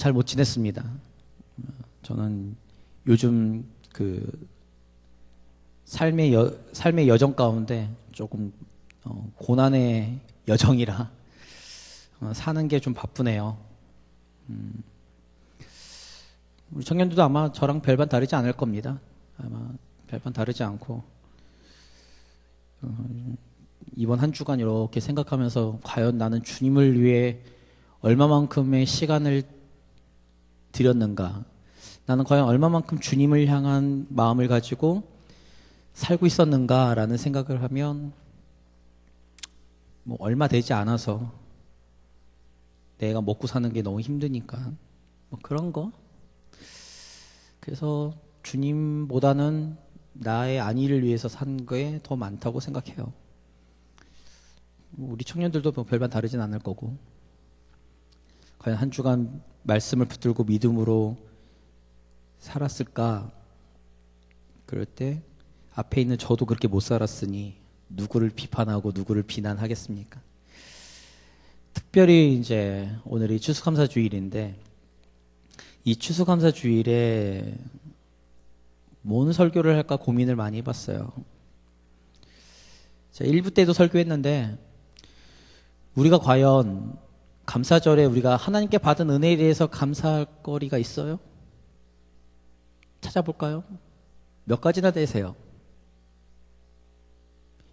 잘 못 지냈습니다. 저는 요즘 그 삶의 여정 가운데 조금 고난의 여정이라 사는 게 좀 바쁘네요. 우리 청년들도 아마 저랑 별반 다르지 않을 겁니다. 아마 별반 다르지 않고 이번 한 주간 이렇게 생각하면서 과연 나는 주님을 위해 얼마만큼의 시간을 드렸는가, 나는 과연 얼마만큼 주님을 향한 마음을 가지고 살고 있었는가라는 생각을 하면 뭐 얼마 되지 않아서 내가 먹고 사는 게 너무 힘드니까 뭐 그런 거. 그래서 주님보다는 나의 안위를 위해서 산 게 더 많다고 생각해요. 우리 청년들도 뭐 별반 다르진 않을 거고, 과연 한 주간 말씀을 붙들고 믿음으로 살았을까? 그럴 때 앞에 있는 저도 그렇게 못 살았으니 누구를 비판하고 누구를 비난하겠습니까? 특별히 이제 오늘이 추수감사주일인데, 이 추수감사주일에 뭔 설교를 할까 고민을 많이 해봤어요. 제가 1부 때도 설교했는데, 우리가 과연 감사절에 우리가 하나님께 받은 은혜에 대해서 감사할 거리가 있어요? 찾아볼까요? 몇 가지나 되세요?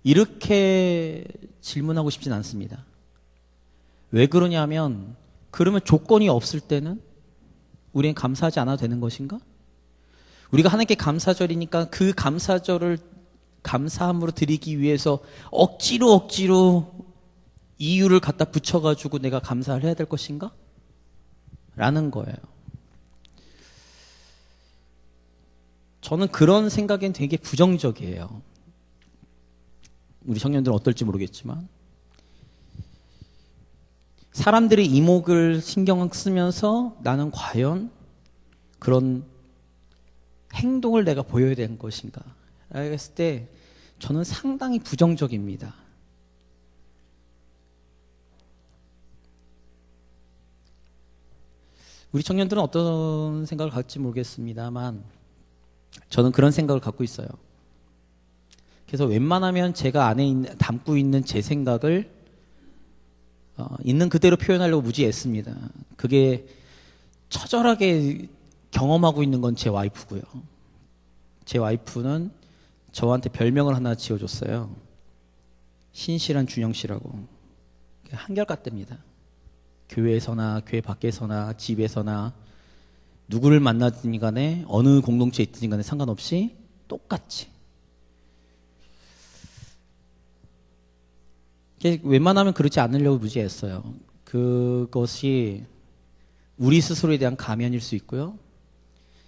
이렇게 질문하고 싶진 않습니다. 왜 그러냐면, 그러면 조건이 없을 때는 우리는 감사하지 않아도 되는 것인가? 우리가 하나님께 감사절이니까 그 감사절을 감사함으로 드리기 위해서 억지로 이유를 갖다 붙여가지고 내가 감사를 해야 될 것인가? 라는 거예요. 저는 그런 생각엔 되게 부정적이에요. 우리 청년들은 어떨지 모르겠지만, 사람들의 이목을 신경 쓰면서 나는 과연 그런 행동을 내가 보여야 되는 것인가? 라고 했을 때 저는 상당히 부정적입니다. 우리 청년들은 어떤 생각을 갖을지 모르겠습니다만 저는 그런 생각을 갖고 있어요. 그래서 웬만하면 제가 안에 담고 있는 제 생각을 있는 그대로 표현하려고 무지 애씁니다. 그게 처절하게 경험하고 있는 건 제 와이프고요. 제 와이프는 저한테 별명을 하나 지어줬어요. 신실한 준영 씨라고. 한결같답니다. 교회에서나 교회 밖에서나 집에서나 누구를 만나든 간에 어느 공동체에 있든 간에 상관없이 똑같이. 웬만하면 그러지 않으려고 무지했어요. 그것이 우리 스스로에 대한 가면일 수 있고요.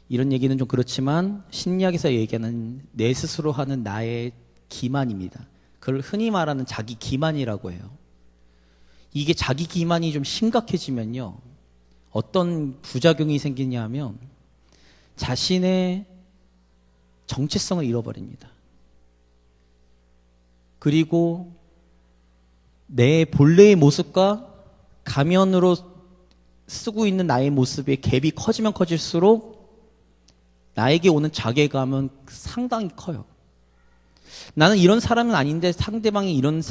이런 얘기는 좀 그렇지만 심리학에서 얘기하는 내 스스로 하는 나의 기만입니다. 그걸 흔히 말하는 자기 기만이라고 해요. 이게 자기 기만이 좀 심각해지면요, 어떤 부작용이 생기냐 하면 자신의 정체성을 잃어버립니다. 그리고 내 본래의 모습과 가면으로 쓰고 있는 나의 모습의 갭이 커지면 커질수록 나에게 오는 자괴감은 상당히 커요. 나는 이런 사람은 아닌데 상대방이 이런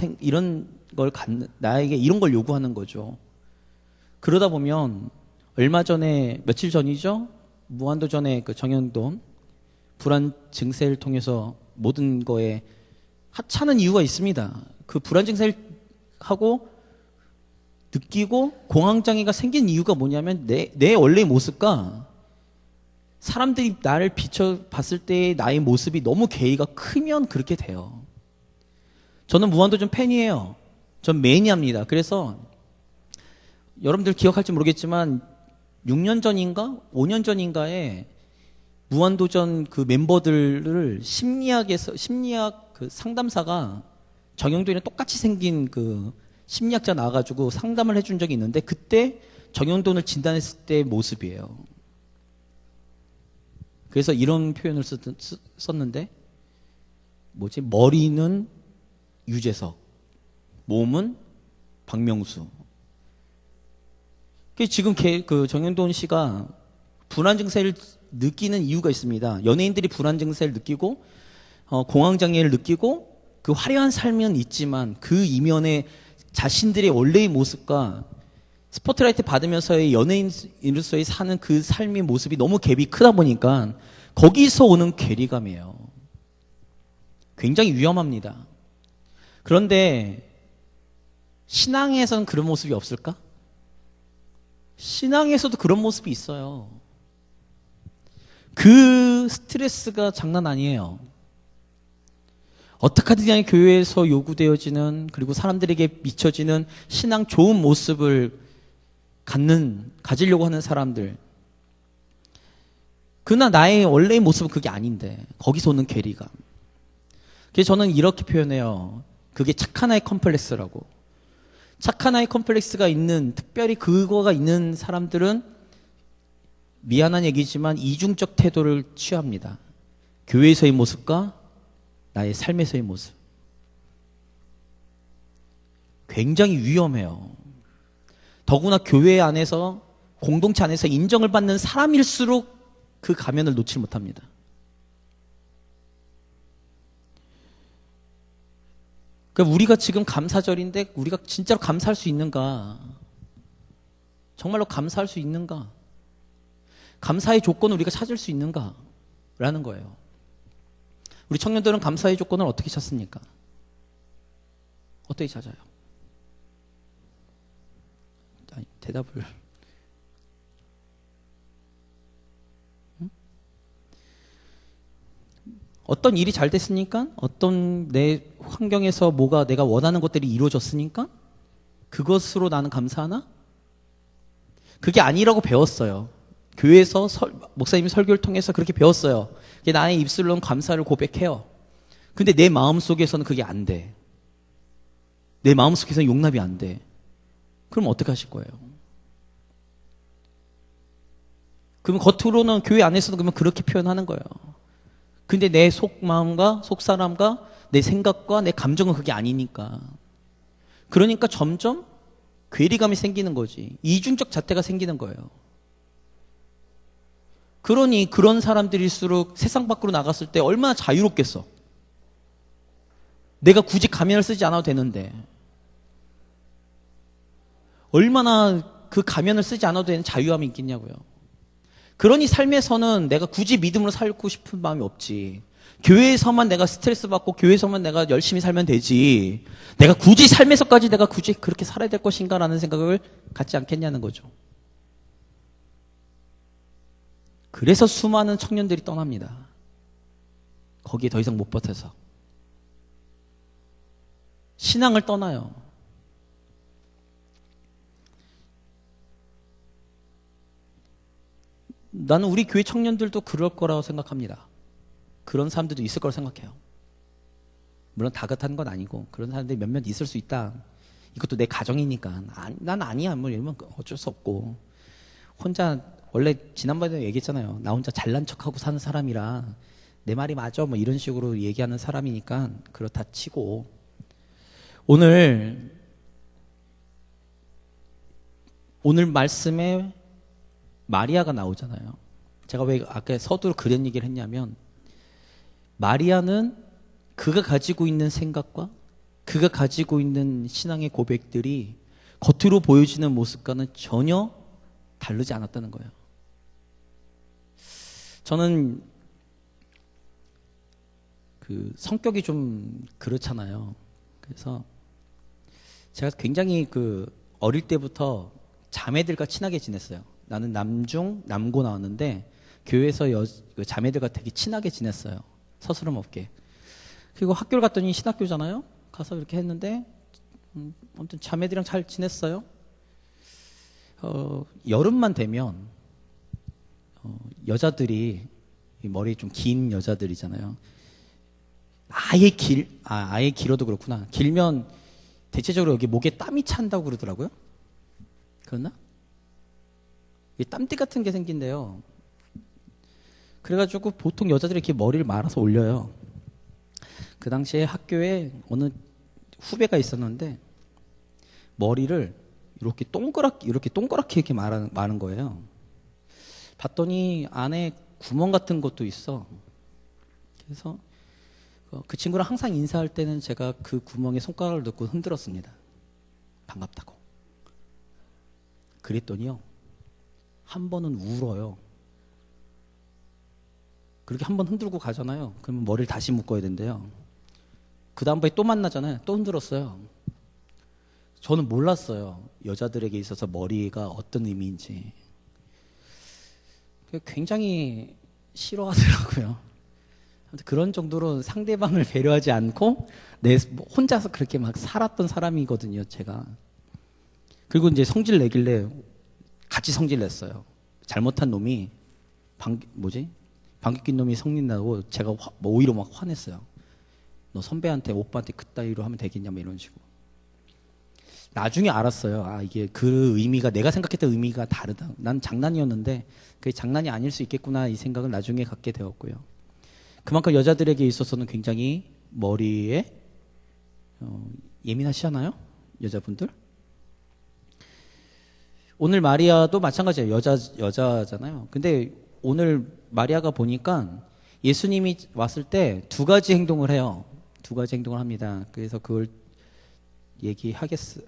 걸 나에게 이런 걸 요구하는 거죠. 그러다 보면 얼마 전에, 며칠 전이죠? 무한도전의 그 정현돈 불안 증세를 통해서 모든 거에 하찮은 이유가 있습니다. 그 불안 증세를 하고 느끼고 공황장애가 생긴 이유가 뭐냐면 내 원래의 모습과 사람들이 나를 비춰봤을 때의 나의 모습이 너무 괴이가 크면 그렇게 돼요. 저는 무한도전 팬이에요. 전 매니아입니다. 그래서 여러분들 기억할지 모르겠지만 6년 전인가 5년 전인가에 무한도전 그 멤버들을 심리학 그 상담사가 정영돈이랑 똑같이 생긴 그 심리학자 나와가지고 상담을 해준 적이 있는데, 그때 정영돈을 진단했을 때의 모습이에요. 그래서 이런 표현을 썼는데, 머리는 유재석, 몸은 박명수. 지금 정영돈 씨가 불안 증세를 느끼는 이유가 있습니다. 연예인들이 불안 증세를 느끼고 공황장애를 느끼고 그 화려한 삶은 있지만 그 이면에 자신들의 원래의 모습과 스포트라이트 받으면서의 연예인으로서의 사는 그 삶의 모습이 너무 갭이 크다 보니까 거기서 오는 괴리감이에요. 굉장히 위험합니다. 그런데 신앙에서는 그런 모습이 없을까? 신앙에서도 그런 모습이 있어요. 그 스트레스가 장난 아니에요. 어떻게든 그냥 교회에서 요구되어지는, 그리고 사람들에게 비춰지는 신앙 좋은 모습을 가지려고 하는 사람들. 그러나 나의 원래의 모습은 그게 아닌데 거기서 오는 괴리감. 그래서 저는 이렇게 표현해요. 그게 착한 아이 컴플렉스라고. 착한 아이 컴플렉스가 있는, 특별히 그거가 있는 사람들은 미안한 얘기지만 이중적 태도를 취합니다. 교회에서의 모습과 나의 삶에서의 모습. 굉장히 위험해요. 더구나 교회 안에서, 공동체 안에서 인정을 받는 사람일수록 그 가면을 놓지 못합니다. 그러니까 우리가 지금 감사절인데 우리가 진짜로 감사할 수 있는가? 정말로 감사할 수 있는가? 감사의 조건을 우리가 찾을 수 있는가? 라는 거예요. 우리 청년들은 감사의 조건을 어떻게 찾습니까? 어떻게 찾아요? 아니, 대답을. 응? 어떤 일이 잘 됐으니까? 어떤 내 환경에서 뭐가 내가 원하는 것들이 이루어졌으니까? 그것으로 나는 감사하나? 그게 아니라고 배웠어요. 교회에서 목사님이 설교를 통해서 그렇게 배웠어요. 나의 입술로는 감사를 고백해요. 근데 내 마음속에서는 그게 안 돼. 내 마음속에서는 용납이 안 돼. 그럼 어떻게 하실 거예요? 그러면 겉으로는 교회 안에서도 그러면 그렇게 표현하는 거예요. 근데 내 속마음과 속사람과 내 생각과 내 감정은 그게 아니니까. 그러니까 점점 괴리감이 생기는 거지. 이중적 잣대가 생기는 거예요. 그러니 그런 사람들일수록 세상 밖으로 나갔을 때 얼마나 자유롭겠어. 내가 굳이 가면을 쓰지 않아도 되는데 얼마나 그 가면을 쓰지 않아도 되는 자유함이 있겠냐고요. 그러니 삶에서는 내가 굳이 믿음으로 살고 싶은 마음이 없지. 교회에서만 내가 스트레스 받고 교회에서만 내가 열심히 살면 되지. 내가 굳이 삶에서까지 내가 굳이 그렇게 살아야 될 것인가라는 생각을 갖지 않겠냐는 거죠. 그래서 수많은 청년들이 떠납니다. 거기에 더 이상 못 버텨서. 신앙을 떠나요. 나는 우리 교회 청년들도 그럴 거라고 생각합니다. 그런 사람들도 있을 거라고 생각해요. 물론 다 그렇다는 건 아니고 그런 사람들이 몇몇 있을 수 있다. 이것도 내 가정이니까. 난 아니야. 뭐 이러면 어쩔 수 없고. 혼자 원래 지난번에도 얘기했잖아요. 나 혼자 잘난 척하고 사는 사람이라 내 말이 맞아 뭐 이런 식으로 얘기하는 사람이니까 그렇다 치고 오늘 말씀에 마리아가 나오잖아요. 제가 왜 아까 서두로 그런 얘기를 했냐면 마리아는 그가 가지고 있는 생각과 그가 가지고 있는 신앙의 고백들이 겉으로 보여지는 모습과는 전혀 다르지 않았다는 거예요. 저는 그 성격이 좀 그렇잖아요. 그래서 제가 굉장히 그 어릴 때부터 자매들과 친하게 지냈어요. 나는 남고 나왔는데 교회에서 그 자매들과 되게 친하게 지냈어요. 서스럼 없게. 그리고 학교를 갔더니 신학교잖아요. 가서 이렇게 했는데 아무튼 자매들이랑 잘 지냈어요. 여름만 되면 여자들이 머리 좀 긴 여자들이잖아요. 아예 길어도 그렇구나. 길면 대체적으로 여기 목에 땀이 찬다고 그러더라고요. 그렇나? 땀띠 같은 게 생긴대요. 그래가지고 보통 여자들이 이렇게 머리를 말아서 올려요. 그 당시에 학교에 어느 후배가 있었는데 머리를 이렇게 동그랗게 이렇게 마른 거예요. 봤더니 안에 구멍 같은 것도 있어. 그래서 그 친구랑 항상 인사할 때는 제가 그 구멍에 손가락을 넣고 흔들었습니다. 반갑다고. 그랬더니요, 한 번은 울어요. 그렇게 한 번 흔들고 가잖아요. 그러면 머리를 다시 묶어야 된대요. 그 다음번에 또 만나잖아요. 또 흔들었어요. 저는 몰랐어요. 여자들에게 있어서 머리가 어떤 의미인지. 굉장히 싫어하더라고요. 그런 정도로 상대방을 배려하지 않고 혼자서 그렇게 막 살았던 사람이거든요, 제가. 그리고 이제 성질 내길래 같이 성질 냈어요. 잘못한 놈이 방귀 낀 놈이 성질 나고 제가 오히려 막 화냈어요. 너 선배한테 오빠한테 그따위로 하면 되겠냐, 뭐 이런 식으로. 나중에 알았어요. 아, 이게 그 의미가 내가 생각했던 의미가 다르다. 난 장난이었는데 그게 장난이 아닐 수 있겠구나, 이 생각을 나중에 갖게 되었고요. 그만큼 여자들에게 있어서는 굉장히 머리에 예민하시잖아요, 여자분들. 오늘 마리아도 마찬가지예요. 여자잖아요. 근데 오늘 마리아가 보니까 예수님이 왔을 때 두 가지 행동을 해요. 두 가지 행동을 합니다. 그래서 그걸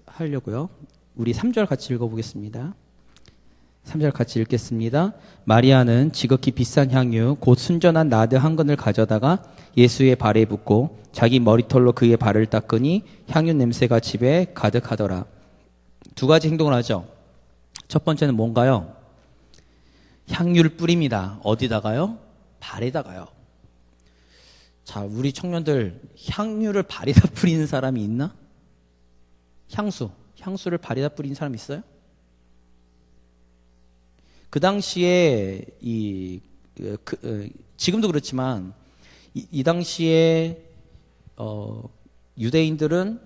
하려고요. 우리 3절 같이 읽어보겠습니다. 3절 같이 읽겠습니다. 마리아는 지극히 비싼 향유 곧 순전한 나드 한 근을 가져다가 예수의 발에 붓고 자기 머리털로 그의 발을 닦으니 향유 냄새가 집에 가득하더라. 두 가지 행동을 하죠. 첫 번째는 뭔가요? 향유를 뿌립니다. 어디다가요? 발에다가요. 자, 우리 청년들 향유를 발에다 뿌리는 사람이 있나? 향수를 발에다 뿌리는 사람 있어요? 그 당시에 지금도 그렇지만 이 당시에 유대인들은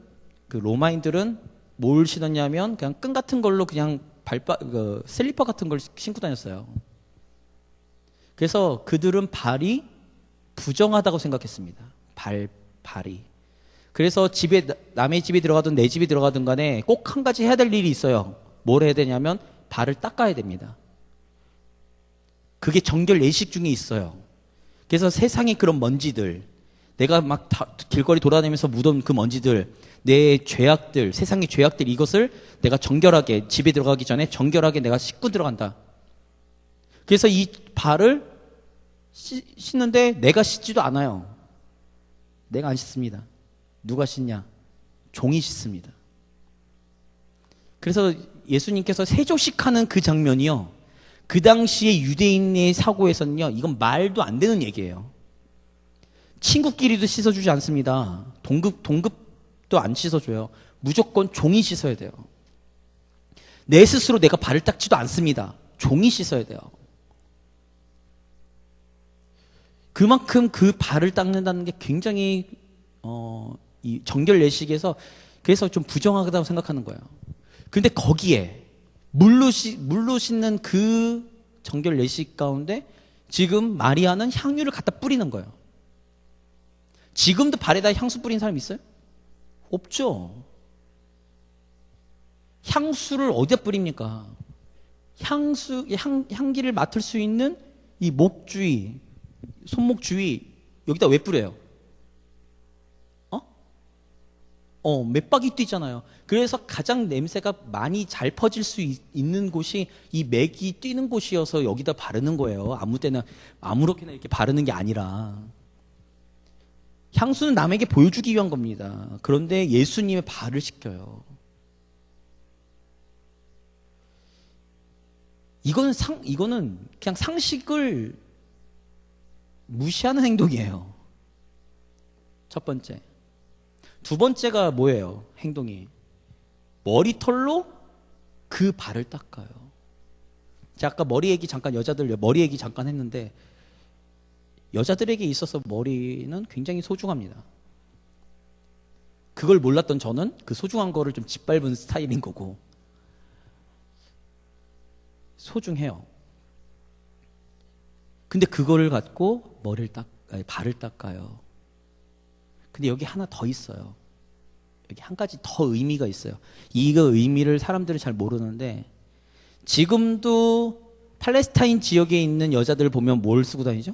그 로마인들은 뭘 신었냐면 그냥 끈 같은 걸로 그냥 슬리퍼 같은 걸 신고 다녔어요. 그래서 그들은 발이 부정하다고 생각했습니다. 발이. 그래서 남의 집에 들어가든 내 집에 들어가든 간에 꼭 한 가지 해야 될 일이 있어요. 뭘 해야 되냐면 발을 닦아야 됩니다. 그게 정결 예식 중에 있어요. 그래서 세상의 그런 먼지들, 내가 막 길거리 돌아다니면서 묻은 그 먼지들, 내 죄악들, 세상의 죄악들, 이것을 내가 정결하게, 집에 들어가기 전에 정결하게 내가 씻고 들어간다. 그래서 이 발을 씻는데 내가 씻지도 않아요. 내가 안 씻습니다. 누가 씻냐? 종이 씻습니다. 그래서 예수님께서 세조식하는 그 장면이요, 그 당시에 유대인의 사고에서는요, 이건 말도 안 되는 얘기예요. 친구끼리도 씻어주지 않습니다. 동급도 안 씻어줘요. 무조건 종이 씻어야 돼요. 내 스스로 내가 발을 닦지도 않습니다. 종이 씻어야 돼요. 그만큼 그 발을 닦는다는 게 굉장히 이 정결 예식에서 그래서 좀 부정하다고 생각하는 거예요. 근데 거기에 물로 씻는 그 정결 예식 가운데 지금 마리아는 향유를 갖다 뿌리는 거예요. 지금도 발에다 향수 뿌리는 사람 있어요? 없죠. 향수를 어디다 뿌립니까? 향기를 맡을 수 있는 이 목 주위, 손목 주위, 여기다 왜 뿌려요? 맥박이 뛰잖아요. 그래서 가장 냄새가 많이 잘 퍼질 수 있는 곳이 이 맥이 뛰는 곳이어서 여기다 바르는 거예요. 아무 때나 아무렇게나 이렇게 바르는 게 아니라. 향수는 남에게 보여주기 위한 겁니다. 그런데 예수님의 발을 씻겨요. 이거는 그냥 상식을 무시하는 행동이에요. 첫 번째. 두 번째가 뭐예요? 행동이. 머리털로 그 발을 닦아요. 제가 아까 여자들 머리 얘기 잠깐 했는데, 여자들에게 있어서 머리는 굉장히 소중합니다. 그걸 몰랐던 저는 그 소중한 거를 좀 짓밟은 스타일인 거고, 소중해요. 근데 그거를 갖고 발을 닦아요. 근데 여기 하나 더 있어요. 여기 한 가지 더 의미가 있어요. 이거 의미를 사람들은 잘 모르는데 지금도 팔레스타인 지역에 있는 여자들 보면 뭘 쓰고 다니죠?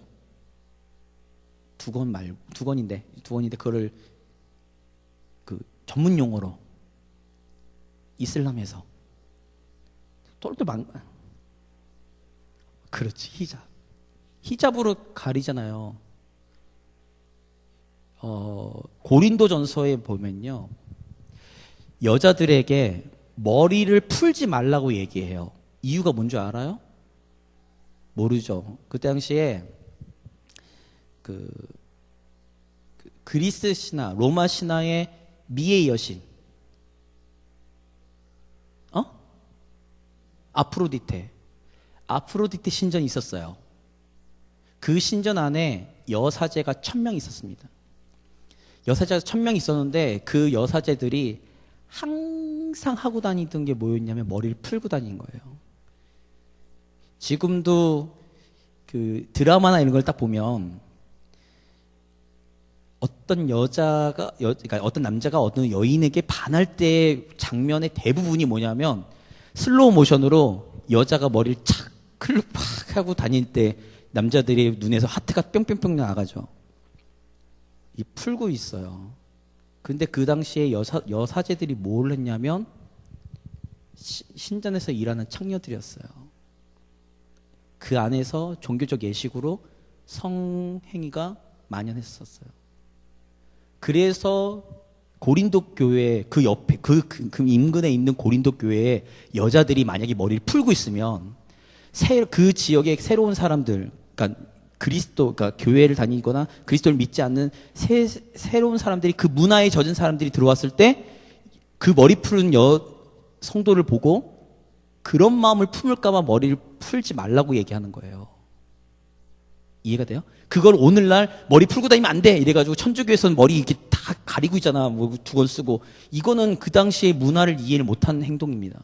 두건인데 그거를 그 전문 용어로 이슬람에서 똘똘 그렇지, 히잡으로 가리잖아요. 고린도전서에 보면요, 여자들에게 머리를 풀지 말라고 얘기해요. 이유가 뭔지 알아요? 모르죠. 그 당시에 그리스 신화, 로마 신화의 미의 여신, 아프로디테 신전이 있었어요. 그 신전 안에 여사제가 1000명 있었습니다. 여사제가 1000명 있었는데 그 여사제들이 항상 하고 다니던 게 뭐였냐면 머리를 풀고 다닌 거예요. 지금도 그 드라마나 이런 걸 딱 보면 어떤 그러니까 어떤 남자가 어떤 여인에게 반할 때 장면의 대부분이 뭐냐면 슬로우 모션으로 여자가 머리를 착 클룩 팍 하고 다닐 때 남자들의 눈에서 하트가 뿅뿅뿅 나가죠. 이 풀고 있어요. 근데 그 당시에 여사제들이 뭘 했냐면 신전에서 일하는 창녀들이었어요. 그 안에서 종교적 예식으로 성행위가 만연했었어요. 그래서 고린도 교회 그 옆에 그 인근에 있는 고린도 교회에 여자들이 만약에 머리를 풀고 있으면 그 지역의 새로운 사람들, 그러니까 그러니까 교회를 다니거나 그리스도를 믿지 않는 새로운 사람들이, 그 문화에 젖은 사람들이 들어왔을 때 그 머리 푸른 성도를 보고 그런 마음을 품을까봐 머리를 풀지 말라고 얘기하는 거예요. 이해가 돼요? 그걸 오늘날 머리 풀고 다니면 안 돼! 이래가지고 천주교에서는 머리 이렇게 다 가리고 있잖아. 뭐 두건 쓰고. 이거는 그 당시의 문화를 이해를 못하는 행동입니다.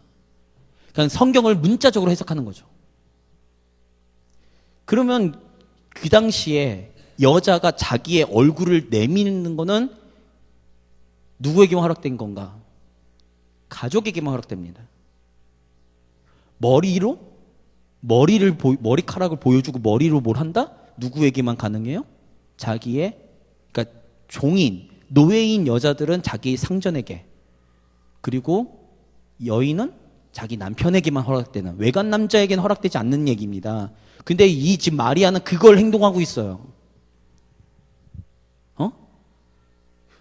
그냥 성경을 문자적으로 해석하는 거죠. 그러면 그 당시에 여자가 자기의 얼굴을 내미는 거는 누구에게만 허락된 건가? 가족에게만 허락됩니다. 머리카락을 보여주고 머리로 뭘 한다? 누구에게만 가능해요? 그러니까 노예인 여자들은 자기 상전에게, 그리고 여인은 자기 남편에게만 허락되는, 외간 남자에게는 허락되지 않는 얘기입니다. 근데 지금 마리아는 그걸 행동하고 있어요.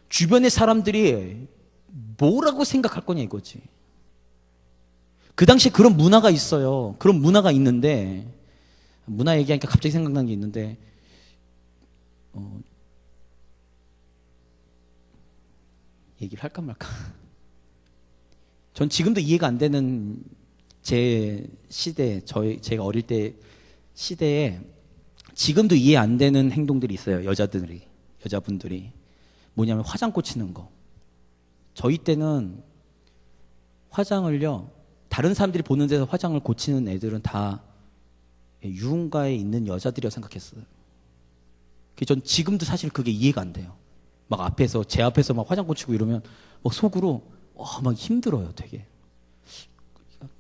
주변의 사람들이 뭐라고 생각할 거냐 이거지. 그 당시에 그런 문화가 있어요. 그런 문화가 있는데, 문화 얘기하니까 갑자기 생각난 게 있는데, 얘기를 할까 말까. 전 지금도 이해가 안 되는 제 시대, 제가 어릴 때 시대에 지금도 이해 안 되는 행동들이 있어요. 여자분들이. 뭐냐면 화장 고치는 거. 저희 때는 화장을요, 다른 사람들이 보는 데서 화장을 고치는 애들은 다 유흥가에 있는 여자들이라고 생각했어요. 전 지금도 사실 그게 이해가 안 돼요. 막 제 앞에서 막 화장 고치고 이러면 막 속으로 막 힘들어요, 되게.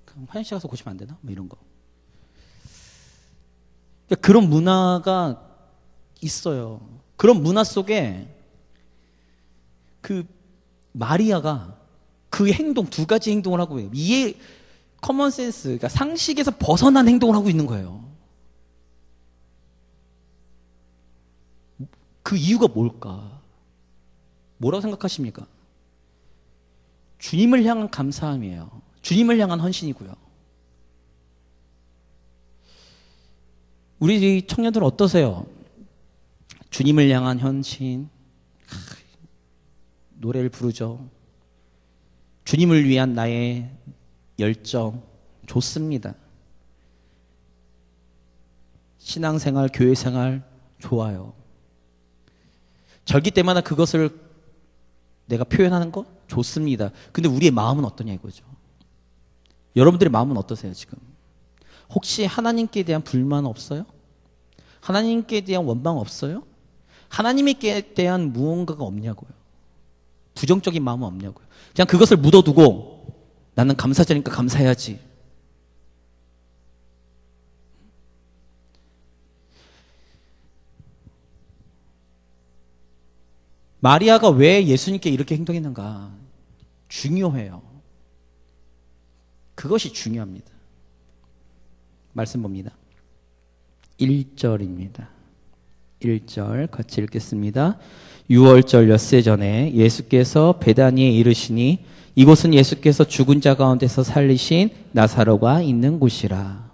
그냥 화장실 가서 고치면 안 되나? 뭐 이런 거. 그런 문화가 있어요. 그런 문화 속에 마리아가 그 행동, 두 가지 행동을 하고 있어요. 커먼 센스, 그러니까 상식에서 벗어난 행동을 하고 있는 거예요. 그 이유가 뭘까? 뭐라고 생각하십니까? 주님을 향한 감사함이에요. 주님을 향한 헌신이고요. 우리 청년들은 어떠세요? 주님을 향한 헌신, 노래를 부르죠. 주님을 위한 나의 열정, 좋습니다. 신앙생활, 교회생활, 좋아요. 절기 때마다 그것을 내가 표현하는 거 좋습니다. 근데 우리의 마음은 어떠냐 이거죠. 여러분들의 마음은 어떠세요 지금? 혹시 하나님께 대한 불만 없어요? 하나님께 대한 원망 없어요? 하나님께 대한 무언가가 없냐고요. 부정적인 마음은 없냐고요. 그냥 그것을 묻어두고 나는 감사자니까 감사해야지. 마리아가 왜 예수님께 이렇게 행동했는가? 중요해요. 그것이 중요합니다. 말씀 봅니다. 1절입니다. 1절 같이 읽겠습니다. 6월절 엿새 전에 예수께서 베다니에 이르시니 이곳은 예수께서 죽은 자 가운데서 살리신 나사로가 있는 곳이라.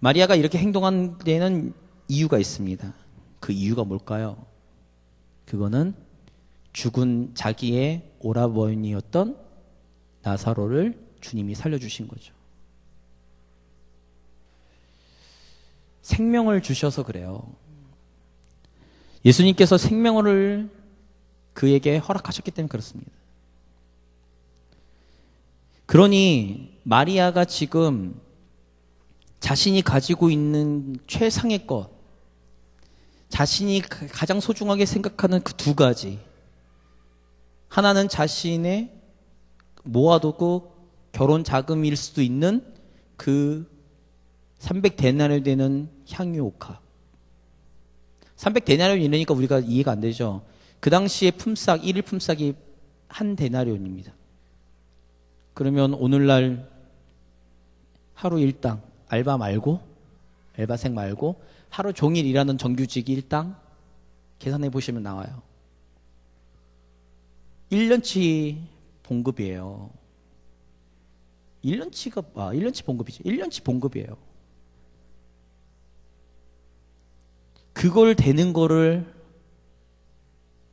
마리아가 이렇게 행동한 데는 이유가 있습니다. 그 이유가 뭘까요? 그거는 죽은 자기의 오라버니였던 나사로를 주님이 살려주신 거죠. 생명을 주셔서 그래요. 예수님께서 생명을 그에게 허락하셨기 때문에 그렇습니다. 그러니 마리아가 지금 자신이 가지고 있는 최상의 것, 자신이 가장 소중하게 생각하는 그 두 가지, 하나는 자신의 모아두고 결혼 자금일 수도 있는 그 300데나리온 되는 향유옥합. 300데나리온 이러니까 우리가 이해가 안 되죠. 그 당시에 품삯, 1일 품삯이 한 데나리온입니다. 그러면 오늘날 하루 일당, 알바생 말고 하루 종일 일하는 정규직 일당 계산해 보시면 나와요. 1년치 봉급이에요. 1년치 봉급이죠. 1년치 봉급이에요. 그걸 되는 거를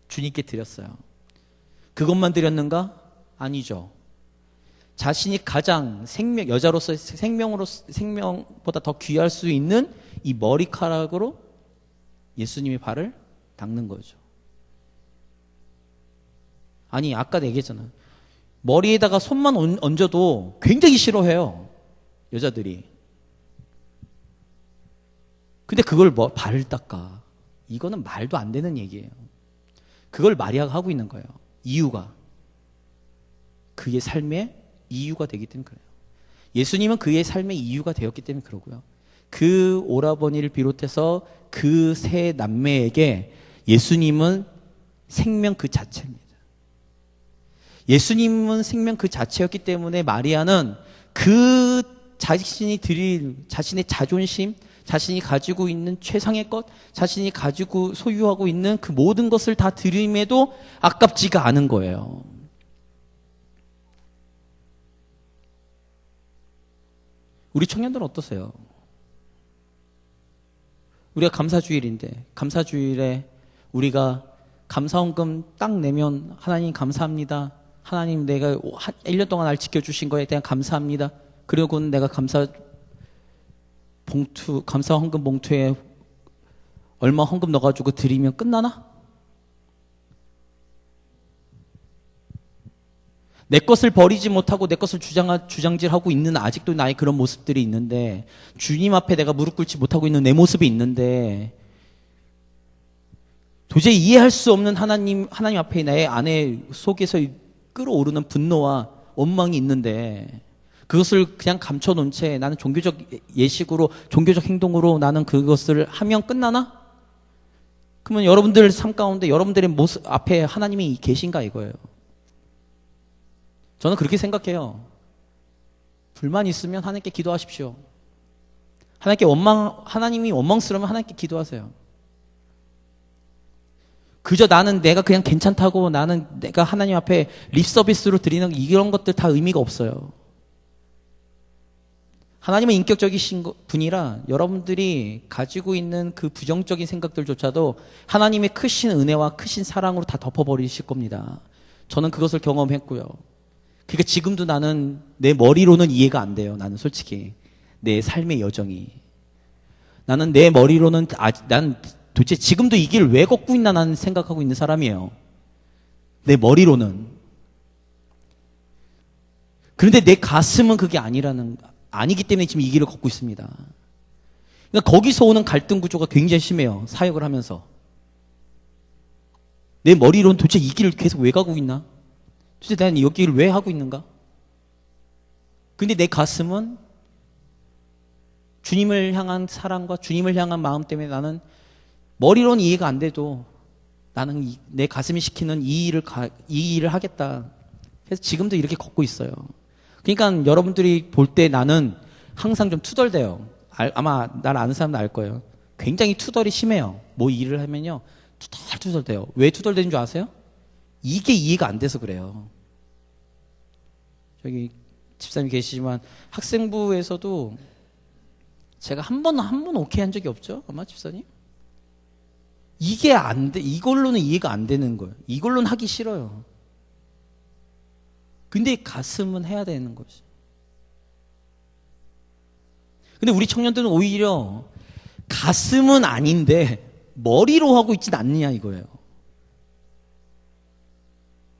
주님께 드렸어요. 그것만 드렸는가? 아니죠. 자신이 가장 여자로서 생명보다 더 귀할 수 있는 이 머리카락으로 예수님의 발을 닦는 거죠. 아니, 아까 얘기했잖아. 머리에다가 손만 얹어도 굉장히 싫어해요. 여자들이. 근데 그걸 발을 닦아. 이거는 말도 안 되는 얘기예요. 그걸 마리아가 하고 있는 거예요. 이유가. 그의 삶의 이유가 되기 때문에 그래요. 예수님은 그의 삶의 이유가 되었기 때문에 그러고요. 그 오라버니를 비롯해서 그 세 남매에게 예수님은 생명 그 자체입니다. 예수님은 생명 그 자체였기 때문에 마리아는 그 자신이 드릴 자신의 자존심, 자신이 가지고 있는 최상의 것, 자신이 가지고 소유하고 있는 그 모든 것을 다 드림에도 아깝지가 않은 거예요. 우리 청년들은 어떠세요? 우리가 감사주일인데, 감사주일에 우리가 감사헌금 딱 내면 하나님 감사합니다. 하나님 내가 1년 동안 날 지켜주신 거에 대한 감사합니다. 그리고는 내가 감사헌금 봉투에 얼마 헌금 넣어가지고 드리면 끝나나? 내 것을 버리지 못하고 내 것을 주장질하고 있는 아직도 나의 그런 모습들이 있는데, 주님 앞에 내가 무릎 꿇지 못하고 있는 내 모습이 있는데, 도저히 이해할 수 없는 하나님 앞에 나의 안에 속에서 끓어오르는 분노와 원망이 있는데, 그것을 그냥 감춰놓은 채 나는 종교적 예식으로, 종교적 행동으로 나는 그것을 하면 끝나나? 그러면 여러분들 삶 가운데 여러분들의 모습 앞에 하나님이 계신가 이거예요. 저는 그렇게 생각해요. 불만 있으면 하나님께 기도하십시오. 하나님이 원망스러우면 하나님께 기도하세요. 그저 내가 그냥 괜찮다고, 내가 하나님 앞에 립 서비스로 드리는 이런 것들 다 의미가 없어요. 하나님은 인격적이신 분이라 여러분들이 가지고 있는 그 부정적인 생각들조차도 하나님의 크신 은혜와 크신 사랑으로 다 덮어버리실 겁니다. 저는 그것을 경험했고요. 그러니까 지금도 나는 내 머리로는 이해가 안 돼요. 나는 솔직히 내 삶의 여정이, 나는 내 머리로는 난 도대체 지금도 이 길을 왜 걷고 있나 나는 생각하고 있는 사람이에요. 내 머리로는. 그런데 내 가슴은 그게 아니기 때문에 지금 이 길을 걷고 있습니다. 그러니까 거기서 오는 갈등 구조가 굉장히 심해요. 사역을 하면서. 내 머리로는 도대체 이 길을 계속 왜 가고 있나? 도대체 나는 이 길을 왜 하고 있는가? 근데 내 가슴은 주님을 향한 사랑과 주님을 향한 마음 때문에 나는 머리로는 이해가 안 돼도 나는 내 가슴이 시키는 이 일을 하겠다. 그래서 지금도 이렇게 걷고 있어요. 그러니까 여러분들이 볼 때 나는 항상 좀 투덜대요. 아마 날 아는 사람도 알 거예요. 굉장히 투덜이 심해요. 뭐 일을 하면요. 투덜투덜대요. 왜 투덜대는 줄 아세요? 이게 이해가 안 돼서 그래요. 저기 집사님 계시지만 학생부에서도 제가 한 번 오케이 한 적이 없죠? 아마 집사님? 이게 안 돼. 이걸로는 이해가 안 되는 거예요. 이걸로는 하기 싫어요. 근데 가슴은 해야 되는 거죠. 근데 우리 청년들은 오히려 가슴은 아닌데 머리로 하고 있진 않느냐 이거예요.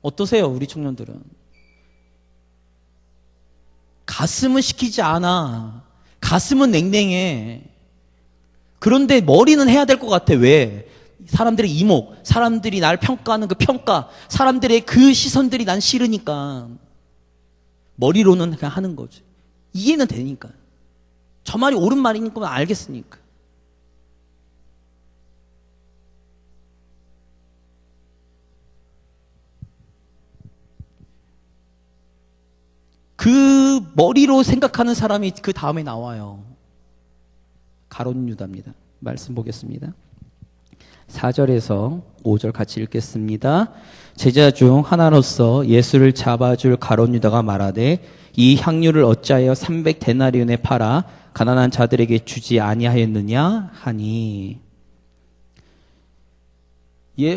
어떠세요, 우리 청년들은? 가슴은 시키지 않아. 가슴은 냉랭해. 그런데 머리는 해야 될 것 같아. 왜? 사람들의 이목, 사람들이 날 평가하는 그 평가, 사람들의 그 시선들이 난 싫으니까 머리로는 그냥 하는 거지. 이해는 되니까. 저 말이 옳은 말이니까 알겠으니까. 그 머리로 생각하는 사람이 그 다음에 나와요. 가룟 유다입니다. 말씀 보겠습니다. 4절에서 5절 같이 읽겠습니다. 제자 중 하나로서 예수를 잡아줄 가룟 유다가 말하되 이 향유를 어찌하여 300데나리온에 팔아 가난한 자들에게 주지 아니하였느냐 하니.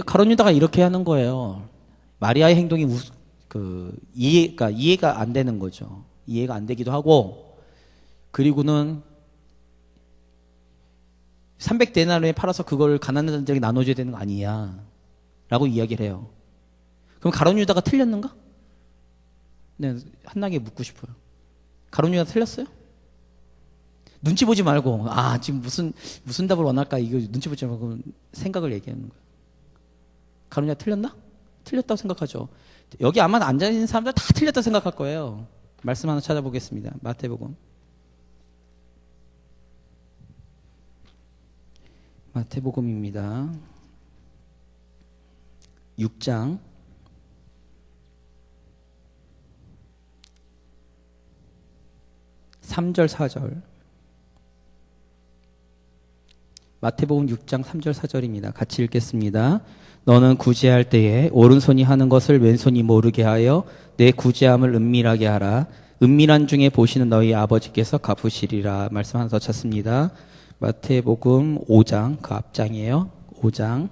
가룟 유다가 이렇게 하는 거예요. 마리아의 행동이 이해가 안 되는 거죠. 이해가 안 되기도 하고, 그리고는 300데나리온에 팔아서 그걸 가난한 자들에게 나눠줘야 되는 거 아니냐 라고 이야기를 해요. 그럼 가룟 유다가 틀렸는가? 네, 한나게 묻고 싶어요. 가룟 유다 틀렸어요? 눈치 보지 말고 지금 무슨 답을 원할까 이거 눈치 보지 말고 생각을 얘기하는 거예요. 가룟 유다 틀렸나? 틀렸다고 생각하죠. 여기 아마 앉아있는 사람들 다 틀렸다고 생각할 거예요. 말씀 하나 찾아보겠습니다. 마태복음 6장 3절 4절. 마태복음 6장 3절 4절입니다. 같이 읽겠습니다. 너는 구제할 때에 오른손이 하는 것을 왼손이 모르게 하여 내 구제함을 은밀하게 하라. 은밀한 중에 보시는 너희 아버지께서 갚으시리라. 말씀 하나 더 찾습니다. 마태복음 5장, 그 앞장이에요. 5장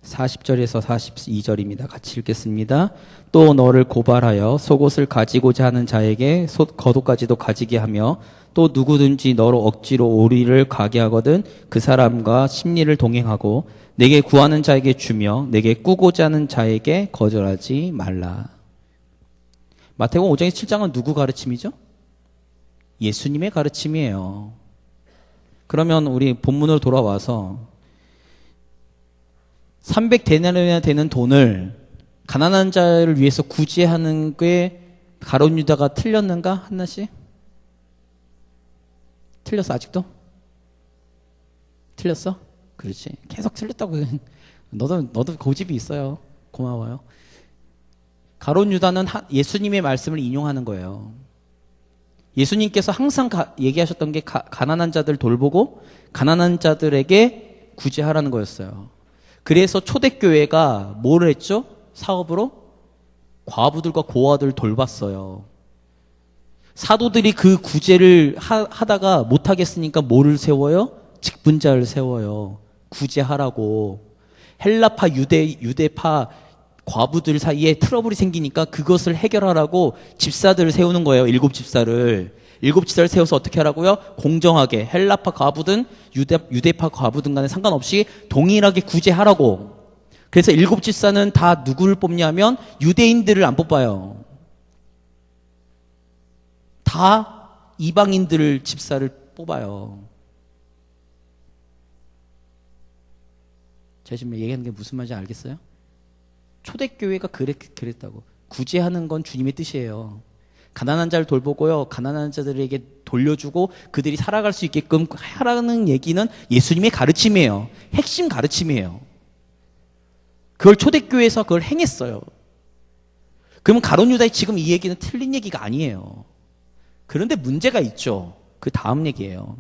40절에서 42절입니다. 같이 읽겠습니다. 또 너를 고발하여 속옷을 가지고자 하는 자에게 겉옷까지도 가지게 하며 또 누구든지 너로 억지로 오리를 가게 하거든 그 사람과 심리를 동행하고 내게 구하는 자에게 주며 내게 꾸고자 하는 자에게 거절하지 말라. 마태복음 5장에서 7장은 누구 가르침이죠? 예수님의 가르침이에요. 그러면 우리 본문으로 돌아와서 300데나리온이나 되는 돈을 가난한 자를 위해서 구제하는 게 가룟 유다가 틀렸는가? 한나씨? 틀렸어 아직도? 틀렸어? 그렇지. 계속 틀렸다고. 너도 고집이 있어요. 고마워요. 가룟 유다는 예수님의 말씀을 인용하는 거예요. 예수님께서 항상 얘기하셨던 게 가난한 자들 돌보고 가난한 자들에게 구제하라는 거였어요. 그래서 초대교회가 뭘 했죠? 사업으로? 과부들과 고아들 돌봤어요. 사도들이 그 구제를 하다가 못하겠으니까 뭐를 세워요? 직분자를 세워요. 구제하라고. 헬라파 유대파 과부들 사이에 트러블이 생기니까 그것을 해결하라고 집사들을 세우는 거예요. 7집사를. 7집사를 세워서 어떻게 하라고요? 공정하게 헬라파 과부든 유대파 과부든 간에 상관없이 동일하게 구제하라고. 그래서 7집사는 다 누구를 뽑냐면 유대인들을 안 뽑아요. 다 이방인들 집사를 뽑아요. 제가 지금 얘기하는 게 무슨 말인지 알겠어요? 초대교회가 그랬다고. 구제하는 건 주님의 뜻이에요. 가난한 자를 돌보고요. 가난한 자들에게 돌려주고 그들이 살아갈 수 있게끔 하라는 얘기는 예수님의 가르침이에요. 핵심 가르침이에요. 그걸 초대교회에서 그걸 행했어요. 그러면 가룟 유다의 지금 이 얘기는 틀린 얘기가 아니에요. 그런데 문제가 있죠. 그 다음 얘기예요.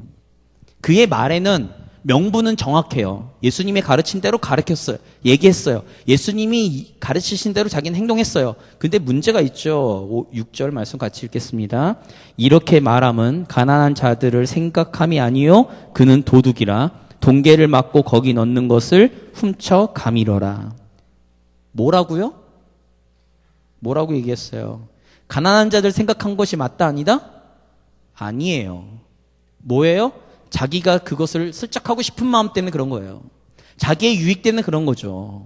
그의 말에는 명분은 정확해요. 예수님의 가르친 대로 가르쳤어요. 얘기했어요. 예수님이 가르치신 대로 자기는 행동했어요. 근데 문제가 있죠. 6절 말씀 같이 읽겠습니다. 이렇게 말함은 가난한 자들을 생각함이 아니요 그는 도둑이라 동계를 막고 거기 넣는 것을 훔쳐 가밀어라. 뭐라고요? 뭐라고 얘기했어요? 가난한 자들 생각한 것이 맞다 아니다? 아니에요. 뭐예요? 자기가 그것을 슬쩍 하고 싶은 마음 때문에 그런 거예요. 자기의 유익 때문에 그런 거죠.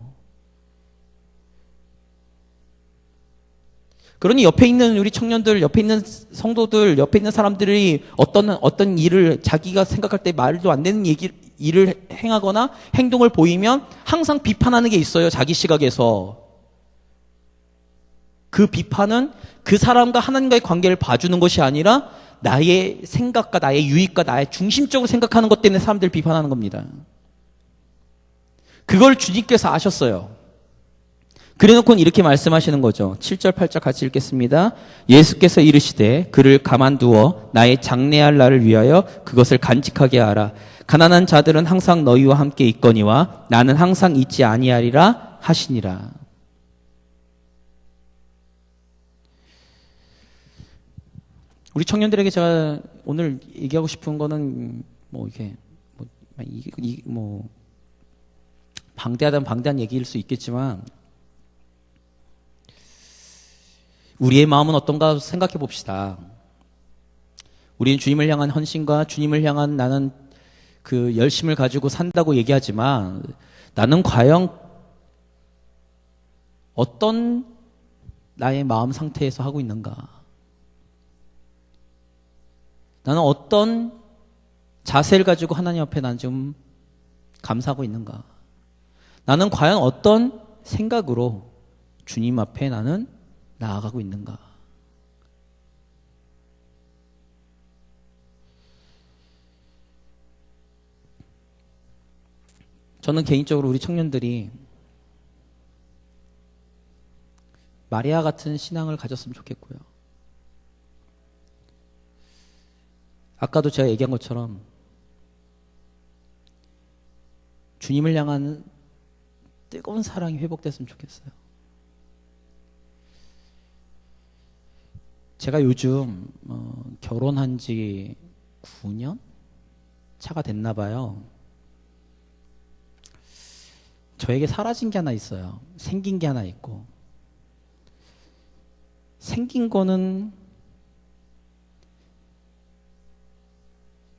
그러니 옆에 있는 우리 청년들, 옆에 있는 성도들, 옆에 있는 사람들이 어떤 일을 자기가 생각할 때 말도 안 되는 일을 행하거나 행동을 보이면 항상 비판하는 게 있어요. 자기 시각에서. 그 비판은 그 사람과 하나님과의 관계를 봐주는 것이 아니라 나의 생각과 나의 유익과 나의 중심적으로 생각하는 것 때문에 사람들을 비판하는 겁니다. 그걸 주님께서 아셨어요. 그래놓고는 이렇게 말씀하시는 거죠. 7절 8절 같이 읽겠습니다. 예수께서 이르시되 그를 가만두어 나의 장래할 날을 위하여 그것을 간직하게 하라. 가난한 자들은 항상 너희와 함께 있거니와 나는 항상 있지 아니하리라 하시니라. 우리 청년들에게 제가 오늘 얘기하고 싶은 거는 방대한 얘기일 수 있겠지만 우리의 마음은 어떤가 생각해 봅시다. 우리는 주님을 향한 헌신과 주님을 향한 나는 그 열심을 가지고 산다고 얘기하지만 나는 과연 어떤 나의 마음 상태에서 하고 있는가? 나는 어떤 자세를 가지고 하나님 앞에 난 지금 감사하고 있는가? 나는 과연 어떤 생각으로 주님 앞에 나는 나아가고 있는가? 저는 개인적으로 우리 청년들이 마리아 같은 신앙을 가졌으면 좋겠고요. 아까도 제가 얘기한 것처럼 주님을 향한 뜨거운 사랑이 회복됐으면 좋겠어요. 제가 요즘 결혼한 지 9년 차가 됐나 봐요. 저에게 사라진 게 하나 있어요. 생긴 게 하나 있고. 생긴 거는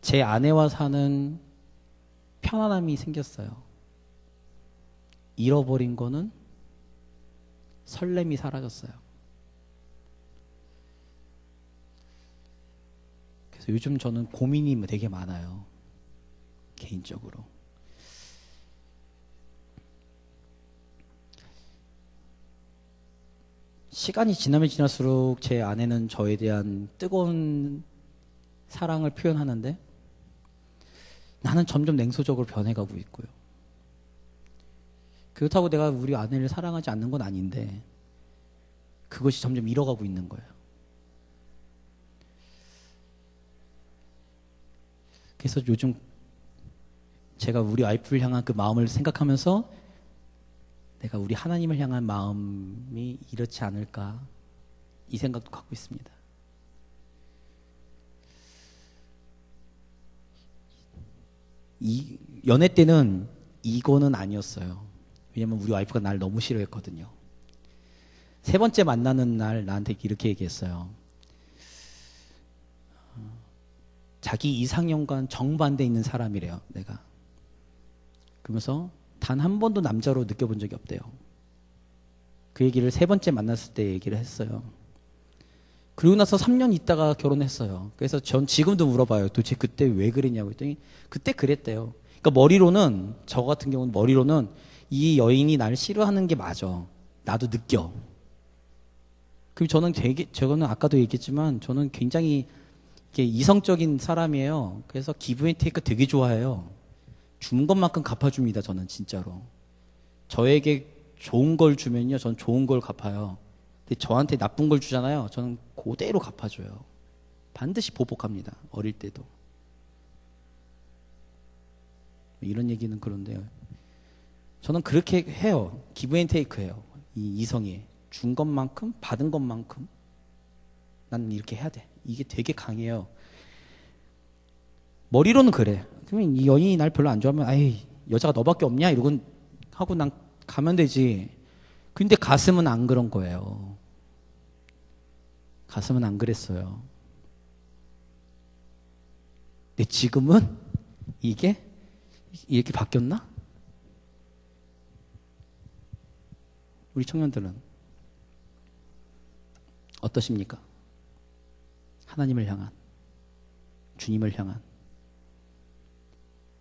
제 아내와 사는 편안함이 생겼어요. 잃어버린 거는 설렘이 사라졌어요. 그래서 요즘 저는 고민이 되게 많아요. 개인적으로. 시간이 지나면 지날수록 제 아내는 저에 대한 뜨거운 사랑을 표현하는데 나는 점점 냉소적으로 변해가고 있고요. 그렇다고 내가 우리 아내를 사랑하지 않는 건 아닌데 그것이 점점 잃어가고 있는 거예요. 그래서 요즘 제가 우리 와이프를 향한 그 마음을 생각하면서 내가 우리 하나님을 향한 마음이 이렇지 않을까 이 생각도 갖고 있습니다. 이 연애 때는 이거는 아니었어요. 왜냐면 우리 와이프가 날 너무 싫어했거든요. 세 번째 만나는 날 나한테 이렇게 얘기했어요. 자기 이상형과는 정반대에 있는 사람이래요, 내가. 그러면서 단 한 번도 남자로 느껴본 적이 없대요. 그 얘기를 세 번째 만났을 때 얘기를 했어요. 그리고 나서 3년 있다가 결혼했어요. 그래서 전 지금도 물어봐요. 도대체 그때 왜 그랬냐고 했더니 그때 그랬대요. 그러니까 머리로는, 저 같은 경우는 머리로는 이 여인이 나를 싫어하는 게 맞아. 나도 느껴. 그럼 저는 저거는 아까도 얘기했지만 저는 굉장히 이게 이성적인 사람이에요. 그래서 기브 앤 테이크 되게 좋아해요. 준 것만큼 갚아줍니다. 저는 진짜로. 저에게 좋은 걸 주면요, 전 좋은 걸 갚아요. 근데 저한테 나쁜 걸 주잖아요. 저는 그대로 갚아줘요. 반드시 보복합니다. 어릴 때도. 이런 얘기는 그런데요. 저는 그렇게 해요. 기브 앤 테이크예요. 이 이성이 준 것만큼 받은 것만큼 나는 이렇게 해야 돼. 이게 되게 강해요. 머리로는 그래. 그러면 이 여인이 날 별로 안 좋아하면 아이 여자가 너밖에 없냐 이러고 하고 난 가면 되지. 근데 가슴은 안 그런 거예요. 가슴은 안 그랬어요. 근데 지금은 이게 이렇게 바뀌었나? 우리 청년들은 어떠십니까? 하나님을 향한, 주님을 향한.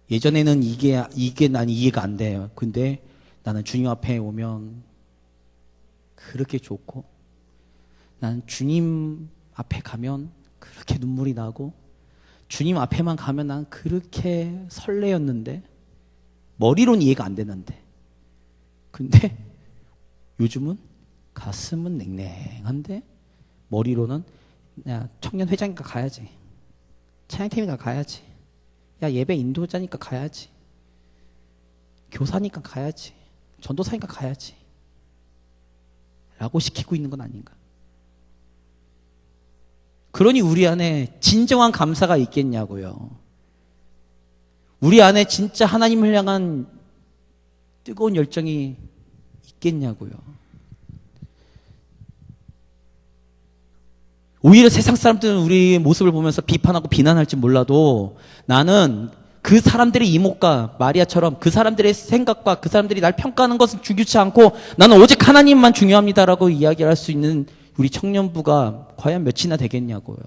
예전에는 이게 난 이해가 안 돼요. 근데 나는 주님 앞에 오면 그렇게 좋고, 나는 주님 앞에 가면 그렇게 눈물이 나고, 주님 앞에만 가면 난 그렇게 설레였는데, 머리로는 이해가 안 되는데. 근데 요즘은 가슴은 냉랭한데, 머리로는 야 청년회장이니까 가야지. 찬양팀이니까 가야지. 야 예배 인도자니까 가야지. 교사니까 가야지. 전도사니까 가야지. 라고 시키고 있는 건 아닌가. 그러니 우리 안에 진정한 감사가 있겠냐고요. 우리 안에 진짜 하나님을 향한 뜨거운 열정이 있겠냐고요. 오히려 세상 사람들은 우리의 모습을 보면서 비판하고 비난할지 몰라도 나는 그 사람들의 이목과 마리아처럼 그 사람들의 생각과 그 사람들이 날 평가하는 것은 중요치 않고 나는 오직 하나님만 중요합니다라고 이야기를 할 수 있는 우리 청년부가 과연 몇이나 되겠냐고요.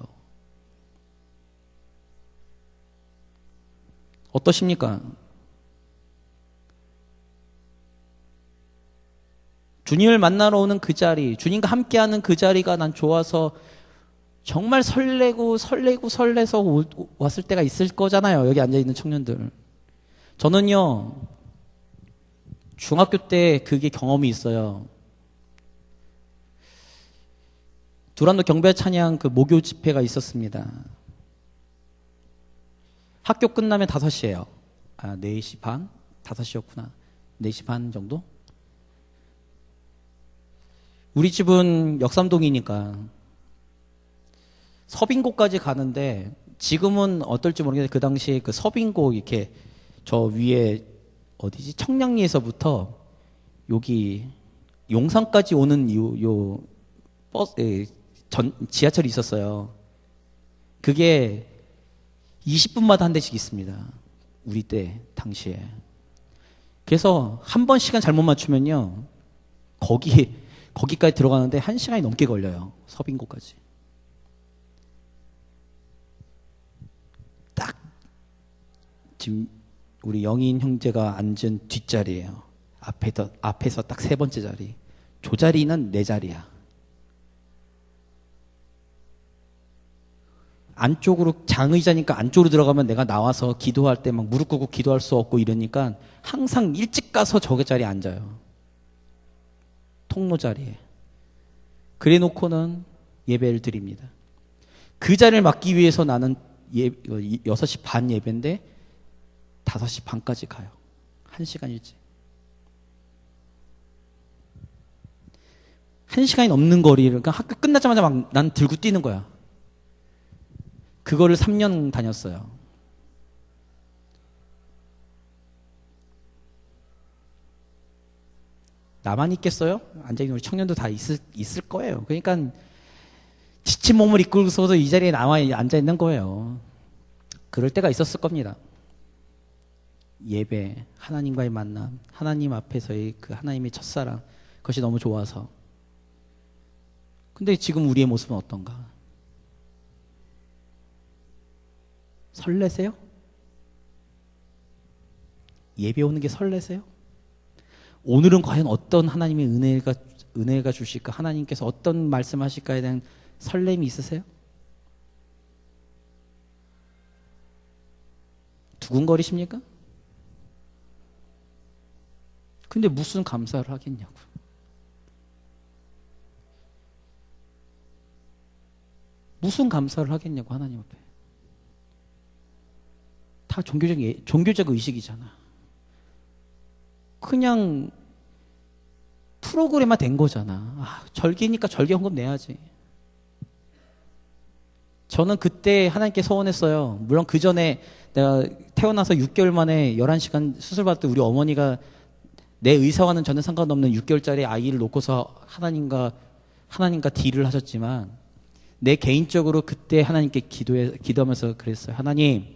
어떠십니까? 주님을 만나러 오는 그 자리, 주님과 함께하는 그 자리가 난 좋아서 정말 설레서 왔을 때가 있을 거잖아요. 여기 앉아있는 청년들. 저는요, 중학교 때 그게 경험이 있어요. 두란노 경배 찬양 그 목요 집회가 있었습니다. 학교 끝나면 5시예요. 4시 반? 5시였구나. 4시 반 정도? 우리 집은 역삼동이니까 서빙고까지 가는데 지금은 어떨지 모르겠는데 그 당시에 그 서빙고 이렇게 저 위에 어디지? 청량리에서부터 여기 용산까지 오는 요 버스 지하철이 있었어요. 그게 20분마다 한 대씩 있습니다. 우리 때 당시에. 그래서 한 번 시간 잘못 맞추면요. 거기까지 들어가는데 1시간이 넘게 걸려요. 서빙고까지. 딱 지금 우리 영인 형제가 앉은 뒷자리예요. 앞에서 딱 3번째 자리. 조 자리는 내 자리야. 안쪽으로 장의자니까 안쪽으로 들어가면 내가 나와서 기도할 때 막 무릎 꿇고 기도할 수 없고 이러니까 항상 일찍 가서 저기 자리에 앉아요. 통로 자리에. 그래 놓고는 예배를 드립니다. 그 자리를 맡기 위해서 나는 6시 반 예배인데 5시 반까지 가요. 1시간 일찍. 1시간이 넘는 거리를, 그러니까 학교 끝나자마자 막 난 들고 뛰는 거야. 그거를 3년 다녔어요. 나만 있겠어요? 앉아있는 우리 청년도 다 있을 거예요. 그러니까 지친 몸을 이끌고서도 이 자리에 나와 앉아있는 거예요. 그럴 때가 있었을 겁니다. 예배, 하나님과의 만남, 하나님 앞에서의 그 하나님의 첫사랑, 그것이 너무 좋아서. 근데 지금 우리의 모습은 어떤가? 설레세요? 예배 오는 게 설레세요? 오늘은 과연 어떤 하나님의 은혜가 주실까? 하나님께서 어떤 말씀하실까에 대한 설렘이 있으세요? 두근거리십니까? 근데 무슨 감사를 하겠냐고. 무슨 감사를 하겠냐고, 하나님 앞에. 다 종교적 의식이잖아. 그냥 프로그램화 된 거잖아. 절기니까 절기 헌금 내야지. 저는 그때 하나님께 서원했어요. 물론 그 전에 내가 태어나서 6개월 만에 11시간 수술받을 때 우리 어머니가 내 의사와는 전혀 상관없는 6개월짜리 아이를 놓고서 하나님과 딜을 하셨지만 내 개인적으로 그때 하나님께 기도하면서 그랬어요. 하나님,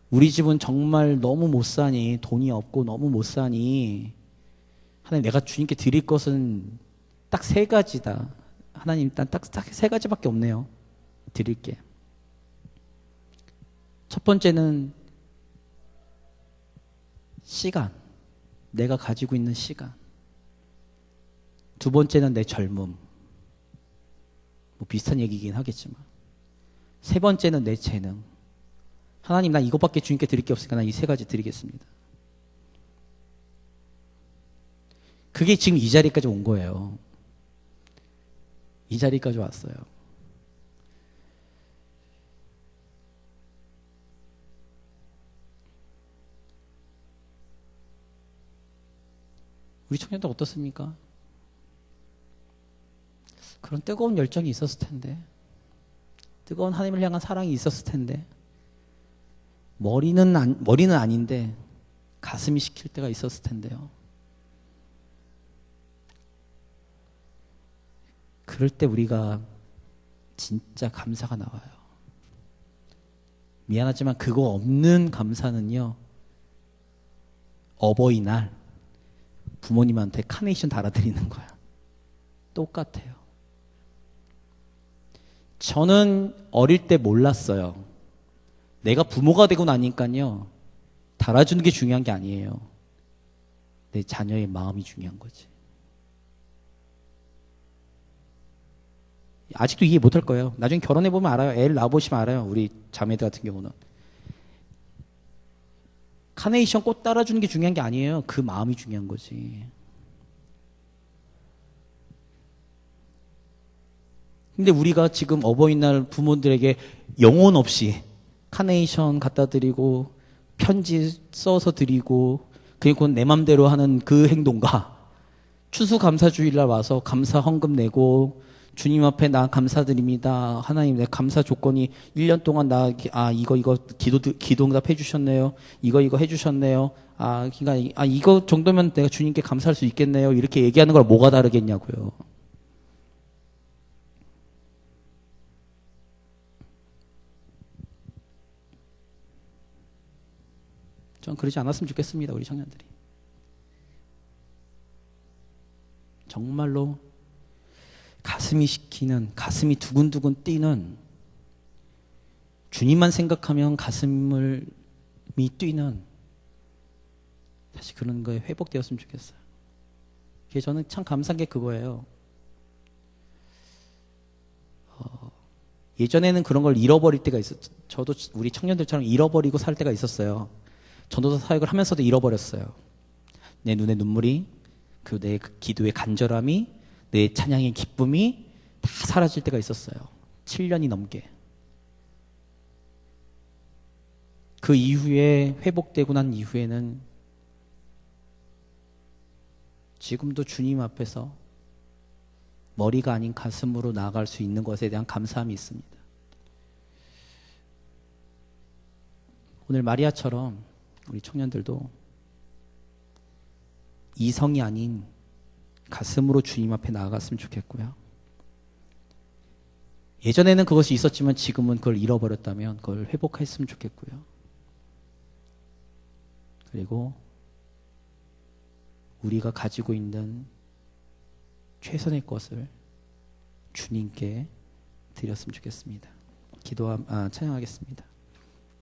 우리 집은 정말 너무 못 사니, 돈이 없고 너무 못 사니, 하나님, 내가 주님께 드릴 것은 딱 3가지다. 하나님, 일단 딱 3가지밖에 없네요. 드릴게. 첫 번째는 시간. 내가 가지고 있는 시간. 두 번째는 내 젊음. 뭐 비슷한 얘기긴 하겠지만. 세 번째는 내 재능. 하나님, 난 이것밖에 주님께 드릴 게 없으니까 난 이 3가지 드리겠습니다. 그게 지금 이 자리까지 온 거예요. 이 자리까지 왔어요. 우리 청년들 어떻습니까? 그런 뜨거운 열정이 있었을 텐데, 뜨거운 하나님을 향한 사랑이 있었을 텐데, 머리는 아닌데 가슴이 식힐 때가 있었을 텐데요. 그럴 때 우리가 진짜 감사가 나와요. 미안하지만 그거 없는 감사는요, 어버이날 부모님한테 카네이션 달아드리는 거야. 똑같아요. 저는 어릴 때 몰랐어요. 내가 부모가 되고 나니까요, 달아주는 게 중요한 게 아니에요. 내 자녀의 마음이 중요한 거지. 아직도 이해 못할 거예요. 나중에 결혼해보면 알아요. 애를 낳아보시면 알아요. 우리 자매들 같은 경우는. 카네이션 꽃 따라주는 게 중요한 게 아니에요. 그 마음이 중요한 거지. 근데 우리가 지금 어버이날 부모들에게 영혼 없이 카네이션 갖다 드리고 편지 써서 드리고 그리고 내 맘대로 하는 그 행동과 추수감사주일날 와서 감사 헌금 내고 주님 앞에 나 감사드립니다. 하나님, 내 감사 조건이 1년 동안 이거 기도응답 해주셨네요. 이거 해주셨네요. 그러니까 이거 정도면 내가 주님께 감사할 수 있겠네요. 이렇게 얘기하는 걸 뭐가 다르겠냐고요. 전 그러지 않았으면 좋겠습니다. 우리 청년들이. 정말로 가슴이 식히는, 가슴이 두근두근 뛰는, 주님만 생각하면 가슴이 뛰는, 다시 그런 거에 회복되었으면 좋겠어요. 그게 저는 참 감사한 게 그거예요. 예전에는 그런 걸 잃어버릴 때가 있었죠. 저도 우리 청년들처럼 잃어버리고 살 때가 있었어요. 전도사 사역을 하면서도 잃어버렸어요. 내 눈에 눈물이, 내 기도의 간절함이, 내 찬양의 기쁨이 다 사라질 때가 있었어요. 7년이 넘게. 그 이후에 회복되고 난 이후에는 지금도 주님 앞에서 머리가 아닌 가슴으로 나아갈 수 있는 것에 대한 감사함이 있습니다. 오늘 마리아처럼 우리 청년들도 이성이 아닌 가슴으로 주님 앞에 나아갔으면 좋겠고요. 예전에는 그것이 있었지만 지금은 그걸 잃어버렸다면 그걸 회복했으면 좋겠고요. 그리고 우리가 가지고 있는 최선의 것을 주님께 드렸으면 좋겠습니다. 찬양하겠습니다.